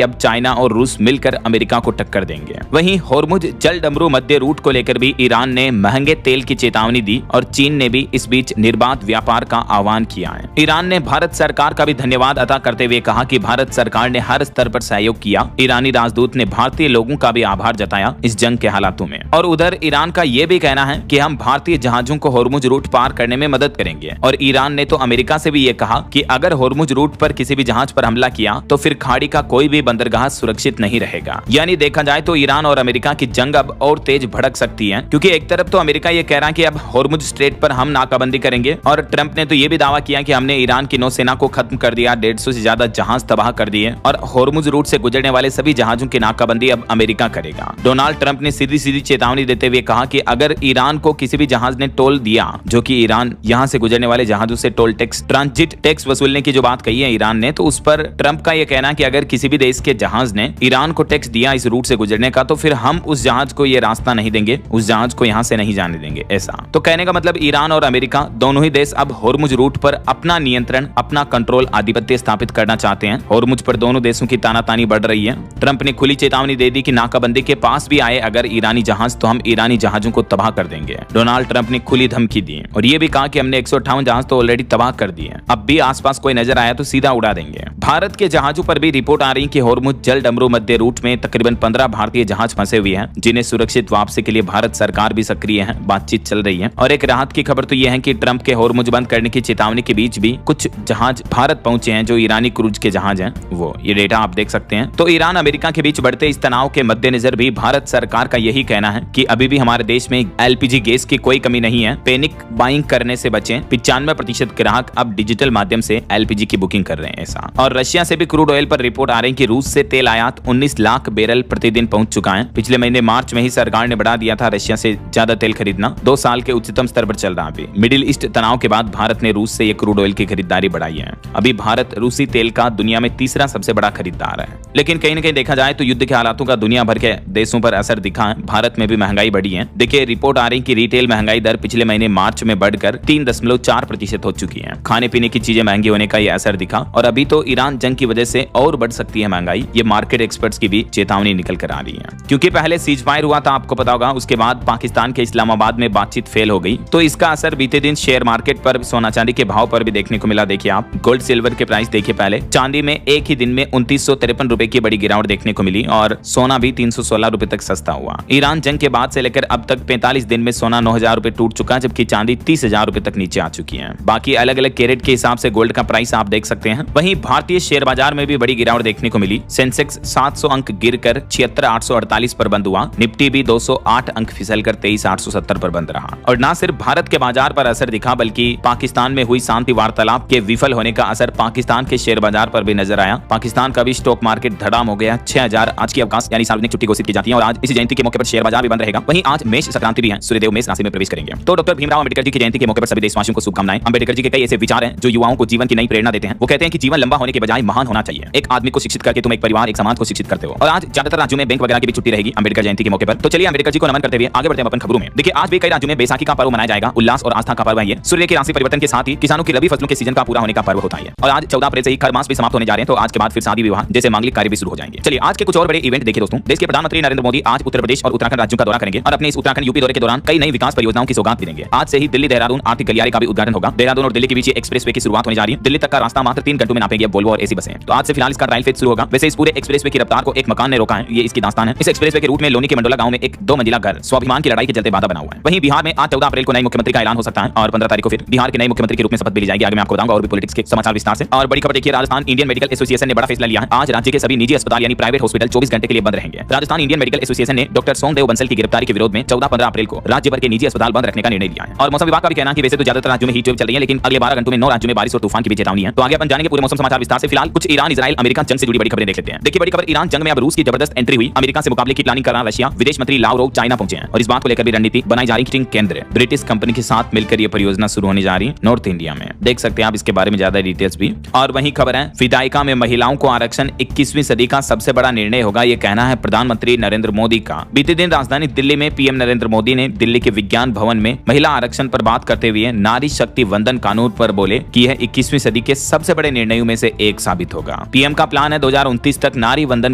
अब चाइना और रूस मिलकर अमेरिका को टक्कर देंगे। वहीं होर्मुज जल डमरू मध्य रूट को लेकर भी ईरान ने महंगे तेल की चेतावनी दी और चीन ने भी इस बीच निर्बाध व्यापार का आह्वान किया है। ईरान ने भारत सरकार का भी धन्यवाद अदा करते हुए कहा कि भारत सरकार ने हर स्तर पर सहयोग किया। ईरानी राजदूत ने भारतीय लोगों का भी आभार जताया इस जंग के हालातों में। और उधर ईरान का यह भी कहना है कि हम भारतीय जहाजों को होर्मुज रूट पार करने में मदद करेंगे। और ईरान ने तो अमेरिका से भी ये कहा कि अगर होर्मुज रूट पर किसी भी जहाज पर हमला किया तो फिर खाड़ी का कोई भी बंदरगाह सुरक्षित नहीं रहेगा। यानी देखा जाए तो ईरान और अमेरिका की जंग अब और तेज भड़क सकती है, क्योंकि एक तरफ तो अमेरिका ये कह रहा है कि अब होर्मुज स्ट्रेट पर हम नाकाबंदी करेंगे और ट्रंप ने तो ये भी दावा किया कि हमने ईरान की नौसेना को खत्म कर दिया, 150 से ज्यादा जहाज तबाह कर दिए और होर्मुज रूट से गुजरने वाले सभी जहाजों की नाकाबंदी अब अमेरिका करेगा। डोनाल्ड ट्रंप ने सीधी सीधी चेतावनी देते हुए कहा कि अगर ईरान को किसी भी जहाज ने टोल दिया, जो कि ईरान यहां से गुजरने वाले जहाजों से टोल टैक्स, ट्रांजिट टैक्स वसूलने की जो बात कही है ईरान ने, तो उस पर ट्रंप का यह कहना कि अगर किसी भी देश के जहाज ने ईरान को टैक्स दिया इस रूट से गुजरने का, तो फिर हम उस जहाज को ये रास्ता नहीं देंगे, उस जहाज को यहां से नहीं जाने देंगे। ऐसा तो कहने का मतलब ईरान और अमेरिका दोनों ही देश अब होर्मुज रूट पर अपना नियंत्रण, अपना कंट्रोल, आधिपत्य स्थापित करना चाहते हैं। होर्मुज पर दोनों देशों की तानातानी बढ़ रही है। ट्रंप ने खुली चेतावनी दे दी कि नाकाबंदी के पास भी आए अगर ईरानी जहाज तो हम ईरानी जहाजों को तबाह कर देंगे। डोनाल्ड ट्रंप ने खुली धमकी दी और यह भी कहा कि हमने 158 जहाज तो ऑलरेडी तबाह कर दिए, अब भी आसपास कोई नजर आया तो सीधा उड़ा देंगे। भारत के जहाजों पर भी रिपोर्ट आ रही कि होर्मुज जल डमरू मध्य रूट में तकरीबन 15 भारतीय जहाज फंसे हुए हैं, जिन्हें सुरक्षित वापसी के लिए भारत सरकार भी सक्रिय है, बातचीत चल रही है। और एक राहत की खबर तो यह है कि ट्रंप के होर्मुज बंद करने की चेतावनी के बीच भी कुछ जहाज भारत पहुंचे हैं जो ईरानी क्रूज के जहाज हैं। वो ये डेटा आप देख सकते हैं। तो ईरान अमेरिका के बीच बढ़ते इस तनाव के मद्देनजर भी भारत सरकार का यही कहना है कि अभी भी हमारे देश में एलपीजी गैस की कोई कमी नहीं है, पैनिक बाइंग करने से बचें। 95% ग्राहक अब डिजिटल माध्यम से एलपीजी की बुकिंग कर रहे हैं। ऐसा और रशिया से भी क्रूड ऑयल पर रिपोर्ट आ रही है कि रूस से तेल आयात 19 लाख बैरल प्रतिदिन पहुंच चुका है। पिछले महीने मार्च में ही सरकार ने बढ़ा दिया था रशिया से ज्यादा तेल खरीदना, 2 साल के उच्चतम स्तर पर चल रहा है। मिडिल ईस्ट तनाव के बाद भारत ने रूस से ये क्रूड ऑयल की खरीदारी बढ़ाई है। अभी भारत रूसी तेल का दुनिया में तीसरा सबसे बड़ा खरीदार है। लेकिन कहीं न कहीं देखा जाए तो युद्ध के हालातों का दुनिया भर के देशों पर असर दिखा है। भारत में भी महंगाई बढ़ी है। देखिए रिपोर्ट आ रही कि रिटेल महंगाई दर पिछले महीने मार्च में बढ़कर 3.4% हो चुकी है। खाने पीने की चीजें महंगी होने का यह असर दिखा और अभी तो ईरान जंग की वजह से और बढ़ सकती है महंगाई। ये मार्केट एक्सपर्ट्स की भी चेतावनी निकल कर आ रही है, क्योंकि पहले सीज फायर हुआ था, आपको पता होगा, उसके बाद पाकिस्तान के इस्लामाबाद में बातचीत फेल हो गई। तो इसका असर बीते दिन शेयर मार्केट पर, सोना चांदी के भाव पर भी देखने को मिला। देखिए आप गोल्ड सिल्वर के प्राइस देखिए। पहले चांदी में एक ही दिन में 2953 रुपए की बड़ी गिरावट देखने को मिली और सोना भी 316 रुपए तक सस्ता हुआ। ईरान जंग के बाद से लेकर अब तक 45 दिन में सोना 9000 रुपए टूट चुका है, जबकि चांदी 30,000 रुपए तक नीचे आ चुकी है। बाकी अलग अलग कैरेट के हिसाब से गोल्ड का प्राइस आप देख सकते हैं। वहीं भारतीय शेयर बाजार में भी बड़ी गिरावट देखने को मिली। सेंसेक्स 700 अंक गिरकर 76,848 पर बंद हुआ। निफ्टी भी 208 अंक फिसलकर 23,870 पर बंद रहा। और न सिर्फ भारत के बाजार पर असर दिखा, बल्कि पाकिस्तान में हुई शांति वार्तालाप के विफल होने का असर पाकिस्तान के शेयर बाजार पर भी नजर आया। पाकिस्तान का भी स्टॉक मार्केट धड़ाम हो गया। 6000 आज की अवकाश यानी सार्वजनिक छुट्टी घोषित की जाती है और आज इसी जयंती के मौके पर शेयर बाजार भी बंद रहेगा। वहीं आज मेष संक्रांति भी है, सूर्यदेव मेष राशि में प्रवेश करेंगे। तो डॉक्टर भीमराव अंबेडकर जी की जयंती के मौके पर सभी देशवासियों को शुभकामनाएं। अंबेडकर जी के कई ऐसे विचार हैं जो युवाओं को जीवन की नई प्रेरणा देते हैं। वो कहते हैं कि जीवन लंबा होने के बजाय महान होना चाहिए। एक आदमी को शिक्षित करके तुम एक परिवार, एक समाज को शिक्षित करते हो। और आज ज्यादातर राज्यों में बैंक वगैरह की भी छुट्टी रहेगी अंबेडकर जयंती के मौके पर। तो चलिए अंबेडकर जी को नमन करते हुए आगे बढ़ते हैं अपन खबरों में। देखिए आज भी कई राज्यों में बैसाखी का पर्व मनाया जाएगा। उल्लास और आस्था का पर्व है ये। सूर्य के राशि परिवर्तन के साथ ही किसानों की रबी फसलों के सीजन का पूरा होने का पर्व होता है। और आज 14 अप्रैल से ही खर मास भी समाप्त होने जा रहे हैं। तो आज के बाद फिर शादी विवाह जैसे मांगलिक कार्य भी शुरू हो जाएंगे। चलिए आज के कुछ और बड़े इवेंट देखिए दोस्तों। देश के प्रधानमंत्री नरेंद्र मोदी आज उत्तर प्रदेश और उत्तराखंड राज्यों का दौरा करेंगे और अपने इस उत्तराखंड यूपी दौरे के दौरान कई नई विकास परियोजनाओं की सौगात देंगे। आज से ही दिल्ली देहरादून आर्थिक गलियारे का भी उद्घाटन होगा। देहरादून और दिल्ली के बीच एक्सप्रेसवे की शुरुआत होने जा रही है। दिल्ली तक का रास्ता मात्र 3 घंटों में नापेगी वोल्वो और एसी बसें। तो आज से फिलहाल इसका ट्रायल फेज शुरू होगा। वैसे इस पूरे एक्सप्रेसवे की रफ्तार को एक मकान ने रोका है, ये इसकी दास्तान है। इस एक्सप्रेसवे के रूट में लोनी के मंडोला गांव में एक 2 मंजिला घर स्वाभिमान की लड़ाई के चलते बाधा बना हुआ है। वहीं बिहार में आज 14 अप्रैल को नए मुख्यमंत्री का ऐलान हो सकता है और 15 तारीख को फिर बिहार के नए मुख्यमंत्री के रूप में शपथ ली जाएगी। आगे मैं आपको बताऊंगा और भी पॉलिटिक्स के समाचार विस्तार से। और बड़ी खबर देखिए, राजस्थान इंडियन मेडिकल एसोसिएशन ने बड़ा फैसला लिया है। आज राज्य के सभी निजी अस्पताल यानी प्राइवेट हॉस्पिटल 24 घंटे के लिए बंद रहेंगे। राजस्थान इंडियन मेडिकल एसोसिएशन ने डॉक्टर सोमदेव बंसल की गिरफ्तारी के विरोध में 14-15 अप्रैल को राज्य भर के निजी अस्पताल बंद रखने का निर्णय लिया है। और मौसम विभाग का भी कहना है कि वैसे तो ज्यादातर राज्यों में हीट वेव चल रही है, लेकिन अगले 12 घंटों में 9 राज्यों में बारिश और तूफान की भी चेतावनी है। तो आगे अपन जानेंगे पूरे मौसम समाचार विस्तार से। फिलहाल कुछ ईरान इजराइल अमेरिका जंग से जुड़ी बड़ी खबरें देख लेते हैं। देखिए बड़ी खबर, ईरान जंग में अब रूस की जबरदस्त एंट्री हुई। अमेरिका से मुकाबले की प्लानिंग कर रहा रशिया। विदेश मंत्री लावरोव चाइना पहुंचे हैं और इस बात को लेकर भी रणनीति बनाई जा रही है। केंद्र ब्रिटिश कंपनी के साथ मिलकर यह परियोजना शुरू होने जा रही है नॉर्थ इंडिया में। देख सकते हैं आप इसके बारे में ज्यादा डिटेल्स भी। और वहीं खबर है, विधायिका में महिलाओं को आरक्षण 21वीं सदी का सबसे बड़ा निर्णय होगा, यह कहना है प्रधानमंत्री नरेंद्र मोदी का। बीते दिन राजधानी दिल्ली में पीएम नरेंद्र मोदी ने दिल्ली के विज्ञान भवन में महिला आरक्षण पर बात करते हुए नारी शक्ति वंदन कानून पर बोले कि यह 21वीं सदी के सबसे बड़े निर्णयों में से एक साबित होगा। पीएम का प्लान है 2029 तक नारी वंदन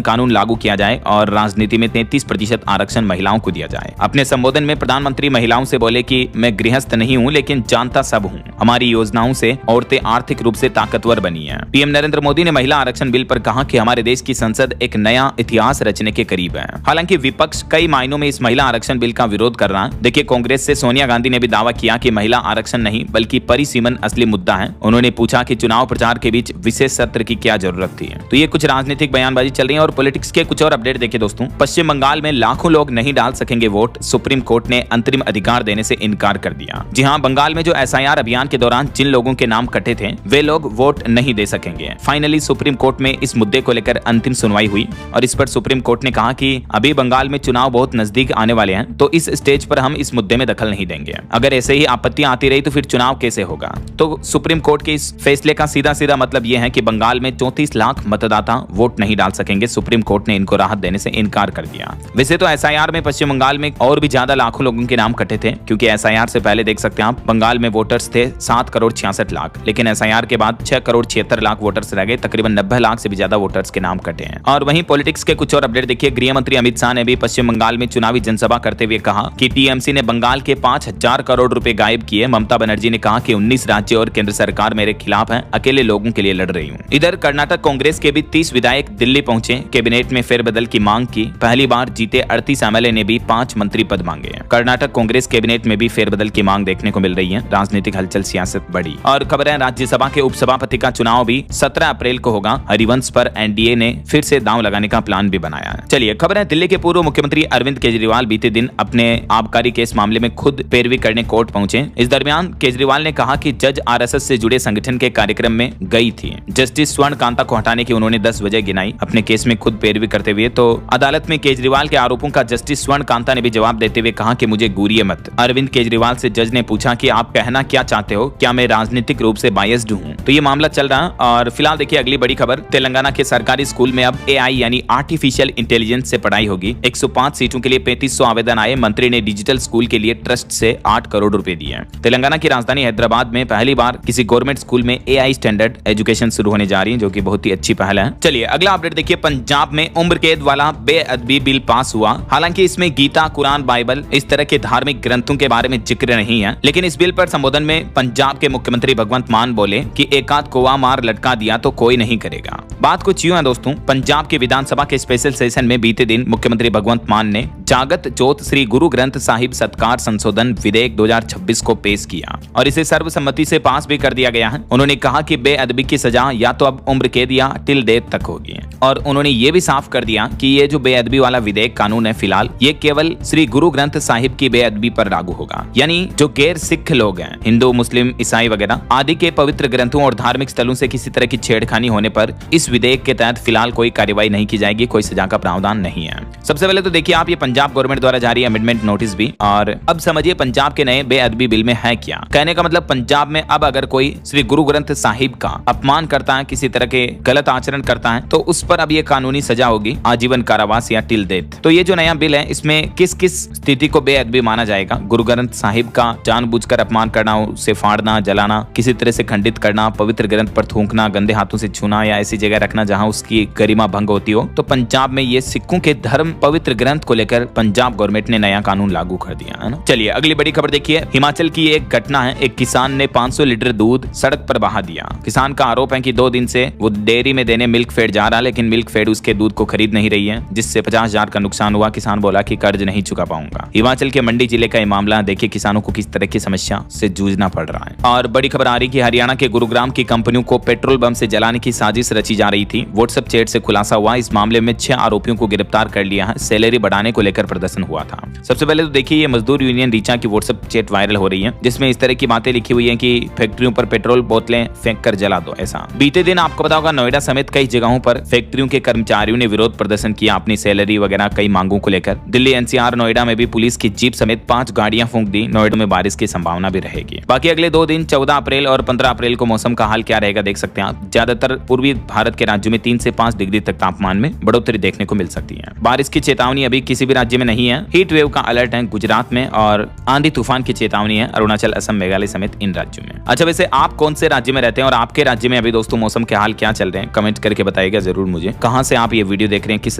कानून लागू किया जाए और राजनीति में 33% आरक्षण महिलाओं को दिया जाए। अपने संबोधन में प्रधानमंत्री महिलाओं से बोले कि मैं गृहस्थ नहीं हूं लेकिन जानता सब हूं। हमारी योजनाओं से औरतें आर्थिक रूप से ताकतवर बनी हैं। पीएम नरेंद्र मोदी ने महिला आरक्षण बिल पर कहा कि हमारे देश की संसद एक नया इतिहास रचने के करीब है। हालांकि विपक्ष कई मायनों में इस महिला आरक्षण बिल का विरोध कर रहा है। देखिए, कांग्रेस से सोनिया गांधी ने भी दावा किया कि महिला आरक्षण नहीं बल्कि परिसीमन असली मुद्दा है। उन्होंने पूछा कि चुनाव प्रचार के बीच विशेष सत्र की क्या जरूरत थी। तो ये कुछ राजनीतिक बयानबाजी चल रही है और पॉलिटिक्स के कुछ और अपडेट देखिए दोस्तों। पश्चिम बंगाल में लाखों लोग नहीं डाल सकेंगे वोट, सुप्रीम कोर्ट ने अंतरिम अधिकार देने से इनकार कर दिया। जी हां, बंगाल में जो एसआईआर अभियान के दौरान जिन लोगों के नाम कटे थे वे लोग वोट नहीं दे सकेंगे। फाइनली सुप्रीम कोर्ट में इस मुद्दे को लेकर अंतिम सुनवाई हुई और इस पर सुप्रीम कोर्ट ने कहा कि अभी बंगाल में चुनाव बहुत नजदीक आने वाले हैं, तो इस स्टेज पर हम इस मुद्दे में दखल नहीं देंगे। अगर ऐसे ही आपत्तियां आती रही तो फिर चुनाव कैसे होगा। तो सुप्रीम कोर्ट के इस फैसले का सीधा सीधा मतलब यह है कि बंगाल में 34 लाख मतदाता वोट नहीं डाल सकेंगे। सुप्रीम कोर्ट ने इनको राहत देने से इनकार कर दिया। वैसे तो एसआईआर में पश्चिम बंगाल में और भी ज्यादा लाखों लोगों के नाम कटे थे, क्योंकि एसआईआर से पहले देख सकते हैं आप बंगाल में वोटर्स थे 7 करोड़ 66 लाख, लेकिन एसआईआर के बाद 6 करोड़ 76 लाख वोटर्स रह गए। तकरीबन 90 लाख से भी ज्यादा वोटर्स के नाम कटे हैं। और वहीं पॉलिटिक्स के कुछ और अपडेट देखिए। गृह मंत्री अमित शाह ने भी पश्चिम बंगाल में चुनावी जनसभा करते हुए कहा कि टीएमसी ने बंगाल के 5000 करोड़ रुपए गायब किए। ममता बनर्जी ने कहा कि 19 राज्य और केंद्र सरकार मेरे खिलाफ है, अकेले लोगों के लिए लड़ रही हूँ। इधर कर्नाटक कांग्रेस के भी 30 विधायक दिल्ली पहुंचे, कैबिनेट में फेरबदल की मांग की। पहली बार जीते 38 एमएलए ने भी 5 मंत्री पद मांगे। कर्नाटक कांग्रेस कैबिनेट में भी फेरबदल की मांग देखने को मिल रही है। राजनीतिक हलचल, सियासत बढ़ी। और खबर है राज्यसभा के उपसभापति का चुनाव भी 17 अप्रैल को होगा। हरिवंश पर एनडीए ने फिर से दांव लगाने का प्लान भी बनाया है। चलिए, खबर है दिल्ली के पूर्व मुख्यमंत्री अरविंद केजरीवाल बीते दिन अपने आबकारी केस मामले में खुद पैरवी करने कोर्ट पहुंचे। इस दरमियान केजरीवाल ने कहा कि जज आरएसएस से जुड़े संगठन के कार्यक्रम में गई थी। जस्टिस स्वर्ण कांता को हटाने की उन्होंने 10 वजह गिनाई। अपने केस में खुद पैरवी करते हुए तो अदालत में केजरीवाल के आरोपों का जस्टिस स्वर्ण कांता ने भी जवाब देते हुए कहा कि मुझे घूरिए मत। अरविंद केजरीवाल से जज ने पूछा कि आप कहना क्या चाहते हो, क्या मैं राजनीतिक रूप से बायस्ड हूँ। तो ये मामला चल रहा है। और फिलहाल देखिए अगली बड़ी खबर, तेलंगाना के सरकारी स्कूल में अब एआई यानी आर्टिफिशियल इंटेलिजेंस से पढ़ाई होगी। 105 सीटों के लिए 3500 आवेदन आए। मंत्री ने डिजिटल स्कूल के लिए ट्रस्ट से 8 करोड़ रुपए दिए। तेलंगाना की राजधानी हैदराबाद में पहली बार किसी गवर्नमेंट स्कूल में एआई स्टैंडर्ड एजुकेशन शुरू होने जा रही है, जो कि बहुत ही अच्छी पहल है। चलिए अगला अपडेट देखिए। पंजाब में उम्र कैद वाला बेअदबी बिल पास हुआ। हालांकि इसमें गीता, कुरान, बाइबल इस तरह के धार्मिक ग्रंथों के बारे में जिक्र नहीं है, लेकिन इस बिल पर संबोधन में पंजाब के मुख्यमंत्री भगवंत मान बोले कि एकाध कोवा मार लटका दिया तो कोई नहीं करेगा। बात कुछ यूं है दोस्तों, पंजाब के विधानसभा के स्पेशल सेशन में बीते दिन मुख्यमंत्री भगवंत मान ने जागत जोत श्री गुरु ग्रंथ साहिब सत्कार संशोधन विधेयक 2026 को पेश किया और इसे सर्वसम्मति से पास भी कर दिया गया है। उन्होंने कहा कि बेअदबी की सजा या तो अब उम्र कैद या टिल डेथ तक होगी। और उन्होंने ये भी साफ कर दिया कि ये जो बेअदबी वाला विधेयक कानून है फिलहाल ये केवल श्री गुरु ग्रंथ साहिब की बेअदबी पर लागू होगा। यानी जो गैर सिख लोग हैं, हिंदू, मुस्लिम, ईसाई वगैरह आदि के पवित्र ग्रंथों और धार्मिक स्थलों से किसी तरह की छेड़खानी होने पर इस विधेयक के तहत फिलहाल कोई कार्रवाई नहीं की जाएगी, कोई सजा का प्रावधान नहीं है। सबसे पहले तो देखिए आप, ये पंजाब गवर्नमेंट द्वारा जारी अमेंडमेंट नोटिस भी। और अब समझिए पंजाब के नए बेअदबी बिल में है क्या। कहने का मतलब पंजाब में अब अगर कोई श्री गुरु ग्रंथ साहिब का अपमान करता है, किसी तरह के गलत आचरण करता है, तो उस पर अब ये कानूनी सजा होगी, आजीवन कारावास या टिल डेथ। तो ये जो नया बिल है इसमें किस किस स्थिति को बेअदबी माना जाएगा। गुरु ग्रंथ साहिब का जानबूझकर अपमान करना, उसे फाड़ना, जलाना, किसी तरह से खंडित करना, पवित्र ग्रंथ पर थूकना, गंदे हाथों से छूना या ऐसी जगह रखना जहां उसकी गरिमा भंग होती हो। तो पंजाब में ये सिखों के धर्म पवित्र ग्रंथ को लेकर पंजाब गवर्नमेंट ने नया कानून लागू कर दिया है ना। चलिए अगली बड़ी खबर देखिए। हिमाचल की एक घटना है, एक किसान ने 500 लीटर दूध सड़क पर बहा दिया। किसान का आरोप है कि 2 दिन से वो डेयरी में देने मिल्क फेड जा रहा, लेकिन मिल्क फेड उसके दूध को खरीद नहीं रही है, जिससे 50,000 का नुकसान हुआ। किसान बोला कि कर्ज नहीं चुका पाऊंगा। हिमाचल के मंडी जिले का ये मामला, देखिए किसानों को किस तरह की समस्या से जूझना पड़ रहा है। और बड़ी खबर आ रही कि हरियाणा के गुरुग्राम की कंपनियों को पेट्रोल बम से जलाने की साजिश रची जा रही थी। व्हाट्सएप चैट से खुलासा हुआ। इस मामले में 6 आरोपियों को गिरफ्तार कर लिया है। सैलरी बढ़ाने को लेकर प्रदर्शन हुआ था। सबसे पहले तो देखिए ये मजदूर यूनियन रीचा की व्हाट्सएप चैट वायरल हो रही है, जिसमें इस तरह की बातें लिखी हुई है कि फैक्ट्रियों पर पेट्रोल बोतलें फेंक कर जला दो। ऐसा बीते दिन आपको पता होगा नोएडा समेत कई जगहों पर फैक्ट्रियों के कर्मचारियों ने विरोध प्रदर्शन किया अपनी सैलरी वगैरह कई मांगों को लेकर। दिल्ली, एनसीआर, नोएडा में भी पुलिस की जीप समेत 5 गाड़ियां फूंक दी। नोएडा में बारिश की संभावना भी रहेगी। बाकी अगले 2 दिन 14 अप्रैल और 15 अप्रैल को मौसम का हाल क्या रहेगा देख सकते हैं आप। ज्यादातर पूर्वी भारत के राज्यों में 3 से 5 डिग्री तक तापमान में बढ़ोतरी देखने को मिल सकती है। बारिश की चेतावनी अभी किसी भी राज्य में नहीं है। हीट वेव का अलर्ट है गुजरात में और आंधी तूफान की चेतावनी है अरुणाचल, असम, मेघालय समेत इन राज्यों में। अच्छा, वैसे आप कौन से राज्य में रहते हैं और आपके राज्य में अभी दोस्तों मौसम के हाल क्या चल रहे हैं, कमेंट करके बताइए। बताइएगा जरूर मुझे कहां से आप ये वीडियो देख रहे हैं, किस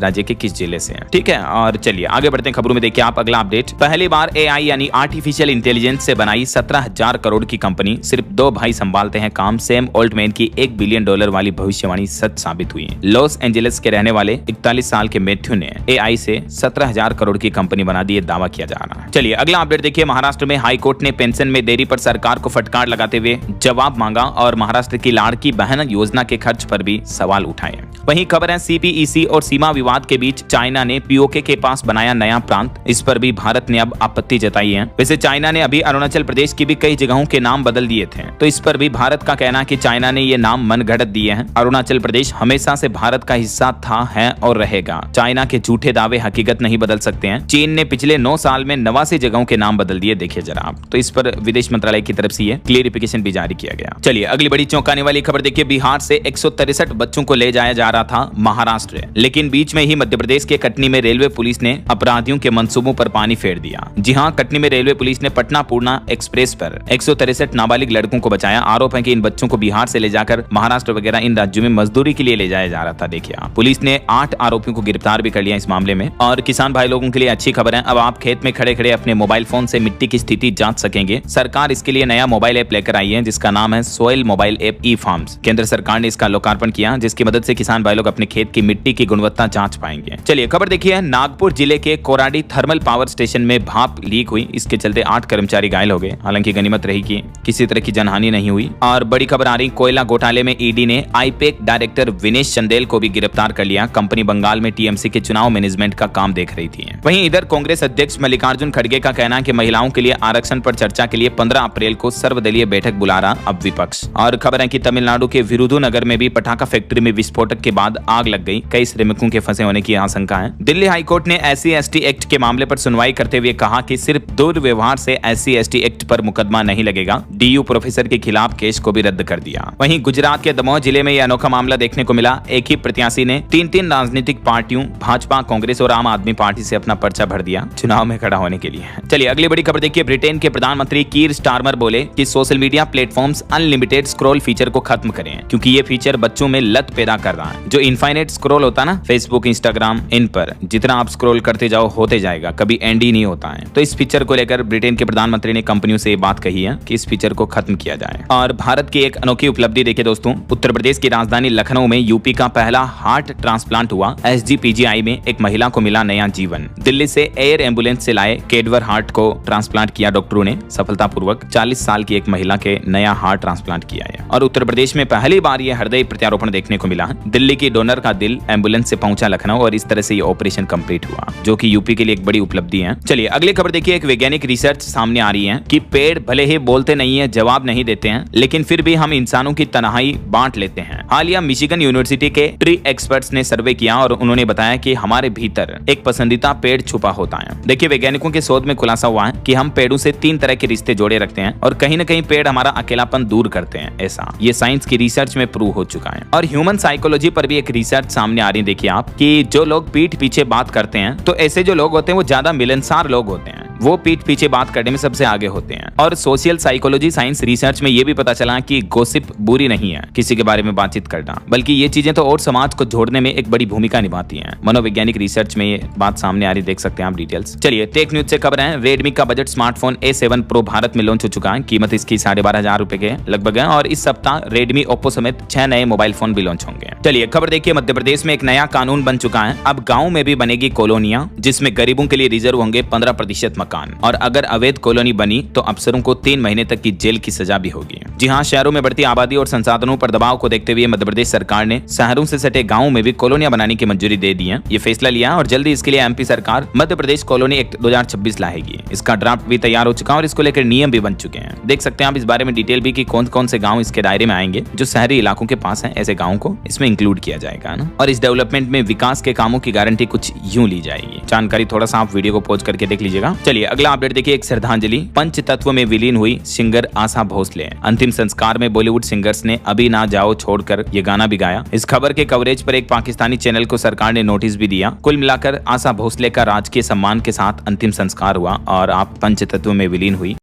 राज्य के किस जिले से हैं। ठीक है, और चलिए आगे बढ़ते हैं खबरों में। देखिए आप अगला अपडेट। पहली बार एआई यानी आर्टिफिशियल इंटेलिजेंस से बनाई 17,000 करोड़ की कंपनी सिर्फ 2 भाई संभालते हैं काम। सैम ऑल्टमैन की $1 बिलियन वाली भविष्यवाणी सच साबित हुई है। लॉस एंजलिस के रहने वाले 41 साल के मैथ्यू ने एआई से 17,000 करोड़ की कंपनी बना दी, दावा किया जा रहा है। चलिए अगला अपडेट देखिए। महाराष्ट्र में हाई कोर्ट ने पेंशन में देरी पर सरकार को फटकार लगाते हुए जवाब मांगा और महाराष्ट्र की लाड़की बहन योजना के खर्च पर भी सवाल उठाए। वहीं खबर है सीपीईसी और सीमा विवाद के बीच चाइना ने पीओके के पास बनाया नया प्रांत। इस पर भी भारत ने अब आपत्ति जताई है। वैसे चाइना ने अभी अरुणाचल प्रदेश की भी कई जगहों के नाम बदल दिए थे, तो इस पर भी भारत का कहना है कि चाइना ने ये नाम मनगढ़ंत दिए हैं। अरुणाचल प्रदेश हमेशा से भारत का हिस्सा था, है और रहेगा। चाइना के झूठे दावे हकीकत नहीं बदल सकते हैं। चीन ने पिछले 9 साल में 89 जगहों के नाम बदल दिए, देखिए जरा आप। तो इस पर विदेश मंत्रालय की तरफ से ये क्लियरिफिकेशन भी जारी किया गया। चलिए अगली बड़ी चौंकाने वाली खबर देखिए। बिहार से 163 बच्चों को ले जाया जा रहा था महाराष्ट्र, लेकिन बीच में ही मध्य प्रदेश के कटनी में रेलवे पुलिस ने अपराधियों के मंसूबों पर पानी फेर दिया। जी हां, कटनी में रेलवे पुलिस ने पटना पूर्णा एक्सप्रेस पर 163 नाबालिग लड़कों को बचाया। आरोप है कि इन बच्चों को बिहार से ले जाकर महाराष्ट्र वगैरह इन राज्यों में मजदूरी के लिए ले जाया जा रहा था। देखिए आप, पुलिस ने 8 आरोपियों को गिरफ्तार भी कर लिया इस मामले में। और किसान भाई लोगों के लिए अच्छी खबर है, अब आप खेत में खड़े खड़े अपने मोबाइल फोन से मिट्टी की स्थिति जांच सकेंगे। सरकार इसके लिए नया मोबाइल ऐप लेकर आई है जिसका नाम है सोइल मोबाइल ऐप ई फार्म्स। केंद्र सरकार ने इसका लोकार्पण किया, जिसकी मदद से किसान भाई लोग अपने खेत की मिट्टी की गुणवत्ता जांच पाएंगे। चलिए खबर देखिए। नागपुर जिले के कोराडी थर्मल पावर स्टेशन में भाप लीक हुई, इसके चलते 8 कर्मचारी घायल हो गए। हालांकि गनीमत रही कि किसी तरह की जनहानि नहीं हुई। और बड़ी खबर आ रही, कोयला घोटाले में ईडी ने आईपेक डायरेक्टर विनेश चंदेल को भी गिरफ्तार कर लिया। कंपनी बंगाल में टीएमसी के चुनाव मैनेजमेंट का काम देख रही थी। वहीं इधर कांग्रेस अध्यक्ष मल्लिकार्जुन खड़गे का कहना है कि महिलाओं के लिए आरक्षण पर चर्चा के लिए 15 अप्रैल को सर्वदलीय बैठक बुला रहा अब विपक्ष। और खबर है कि तमिलनाडु के विरुधुनगर में भी पटाखा फैक्ट्री में विस्फोटक के बाद आग लग गई। कई श्रमिकों के फंसे होने की आशंका है। दिल्ली हाईकोर्ट ने SC/ST एक्ट के मामले पर सुनवाई करते हुए कहा कि सिर्फ दुर्व्यवहार से SC/ST एक्ट पर मुकदमा नहीं लगेगा। DU प्रोफेसर के खिलाफ केस को भी रद्द कर दिया। वहीं गुजरात के दमोह जिले में यह अनोखा मामला देखने को मिला। एक ही प्रत्याशी ने 3 राजनीतिक पार्टियों भाजपा, कांग्रेस और आम आदमी पार्टी से अपना पर्चा भर दिया चुनाव में खड़ा होने के लिए। चलिए अगली बड़ी खबर देखिए। ब्रिटेन के प्रधानमंत्री कीर स्टारमर बोले कि social media platforms unlimited scroll feature को खत्म करें, क्योंकि ये फीचर बच्चों में लत पैदा कर रहा है। जो इनफाइनाइट स्क्रॉल होता है ना, फेसबुक, इंस्टाग्राम, इन पर जितना आप स्क्रॉल करते जाओ होते जाएगा, कभी एंड ही नहीं होता है। तो इस फीचर को लेकर ब्रिटेन के प्रधानमंत्री ने कंपनियों से ये बात कही है कि इस फीचर को खत्म किया जाए। और भारत की एक अनोखी उपलब्धि देखिए दोस्तों। उत्तर प्रदेश की राजधानी लखनऊ में यूपी का पहला हार्ट ट्रांसप्लांट हुआ। SGPGI में एक महिला को मिला नया जीवन। दिल्ली से एयर एम्बुलेंस से लाए केडवर हार्ट को ट्रांसप्लांट किया डॉक्टरों ने सफलतापूर्वक। 40 साल की एक महिला के नया हार्ट ट्रांसप्लांट किया है। और उत्तर प्रदेश में पहली बार यह हृदय प्रत्यारोपण देखने को मिला। दिल्ली की डोनर का दिल एम्बुलेंस से पहुंचा लखनऊ और इस तरह से ये ऑपरेशन कंप्लीट हुआ, जो कि यूपी के लिए एक बड़ी उपलब्धि है। चलिए अगली खबर देखिए। एक वैज्ञानिक रिसर्च सामने आ रही है कि पेड़ भले ही बोलते नहीं है, जवाब नहीं देते हैं, लेकिन फिर भी हम इंसानों की तन्हाई बांट लेते हैं। हालिया मिशिगन यूनिवर्सिटी के ट्री एक्सपर्ट्स ने सर्वे किया और उन्होंने बताया कि हमारे भीतर एक पसंदीदा पेड़ छुपा होता है। देखिए वैज्ञानिकों के शोध में खुलासा हुआ है कि हम पेड़ों से 3 तरह के रिश्ते जोड़े रखते हैं और कहीं न कहीं पेड़ हमारा अकेलापन दूर करते हैं। ऐसा ये साइंस की रिसर्च में प्रूव हो चुका है। और ह्यूमन साइकोलॉजी पर भी एक रिसर्च सामने आ रही है। देखिए आप कि जो लोग पीठ पीछे बात करते हैं, तो ऐसे जो लोग होते हैं वो ज्यादा मिलनसार लोग होते हैं, वो पीठ पीछे बात करने में सबसे आगे होते हैं। और सोशल साइकोलॉजी साइंस रिसर्च में ये भी पता चला कि गॉसिप बुरी नहीं है, किसी के बारे में बातचीत करना, बल्कि ये चीजें तो और समाज को जोड़ने में एक बड़ी भूमिका निभाती हैं। मनोवैज्ञानिक रिसर्च में ये बात सामने आ रही, देख सकते हैं आप डिटेल्स। चलिए टेक न्यूज से खबर है। रेडमी का budget smartphone A7 Pro Bharat में लॉन्च हो चुका है। कीमत इसकी 12,500 रुपए के लगभग है। और इस सप्ताह रेडमी, ओप्पो समेत 6 नए मोबाइल फोन भी लॉन्च होंगे। चलिए खबर देखिए। मध्य प्रदेश में एक नया कानून बन चुका है। अब गाँव में भी बनेगी कॉलोनियां, जिसमें गरीबों के लिए रिजर्व होंगे 15% मकान। और अगर अवैध कॉलोनी बनी तो अफसरों को 3 महीने तक की जेल की सजा भी होगी। जी हाँ, शहरों में बढ़ती आबादी और संसाधनों पर दबाव को देखते हुए मध्य प्रदेश सरकार ने शहरों से सटे गाँव में भी कॉलोनियां बनाने की मंजूरी दे दी है। ये फैसला लिया और जल्दी इसके लिए MP सरकार मध्य प्रदेश कॉलोनी एक्ट 2026 लाएगी। इसका ड्राफ्ट भी तैयार हो चुका है और इसको लेकर नियम भी बन चुके हैं। देख सकते हैं आप इस बारे में डिटेल भी कि कौन कौन से गाँव इसके दायरे में आएंगे। जो शहरी इलाकों के पास है, ऐसे गाँव को इसमें इंक्लूड किया जाएगा ना। और इस डेवलपमेंट में विकास के कामों की गारंटी कुछ यूं ली जाएगी। जानकारी थोड़ा सा आप वीडियो को पॉज करके देख लीजिएगा। चलिए अगला अपडेट देखिए। एक श्रद्धांजलि। पंचतत्व में विलीन हुई सिंगर आशा भोसले। अंतिम संस्कार में बॉलीवुड सिंगर्स ने अभी ना जाओ छोड़कर ये गाना भी गाया। इस खबर के कवरेज पर एक पाकिस्तानी चैनल को सरकार ने नोटिस भी दिया। कुल मिलाकर आशा भोसले का राजकीय सम्मान के साथ अंतिम संस्कार हुआ और आप पंचतत्व में विलीन हुई।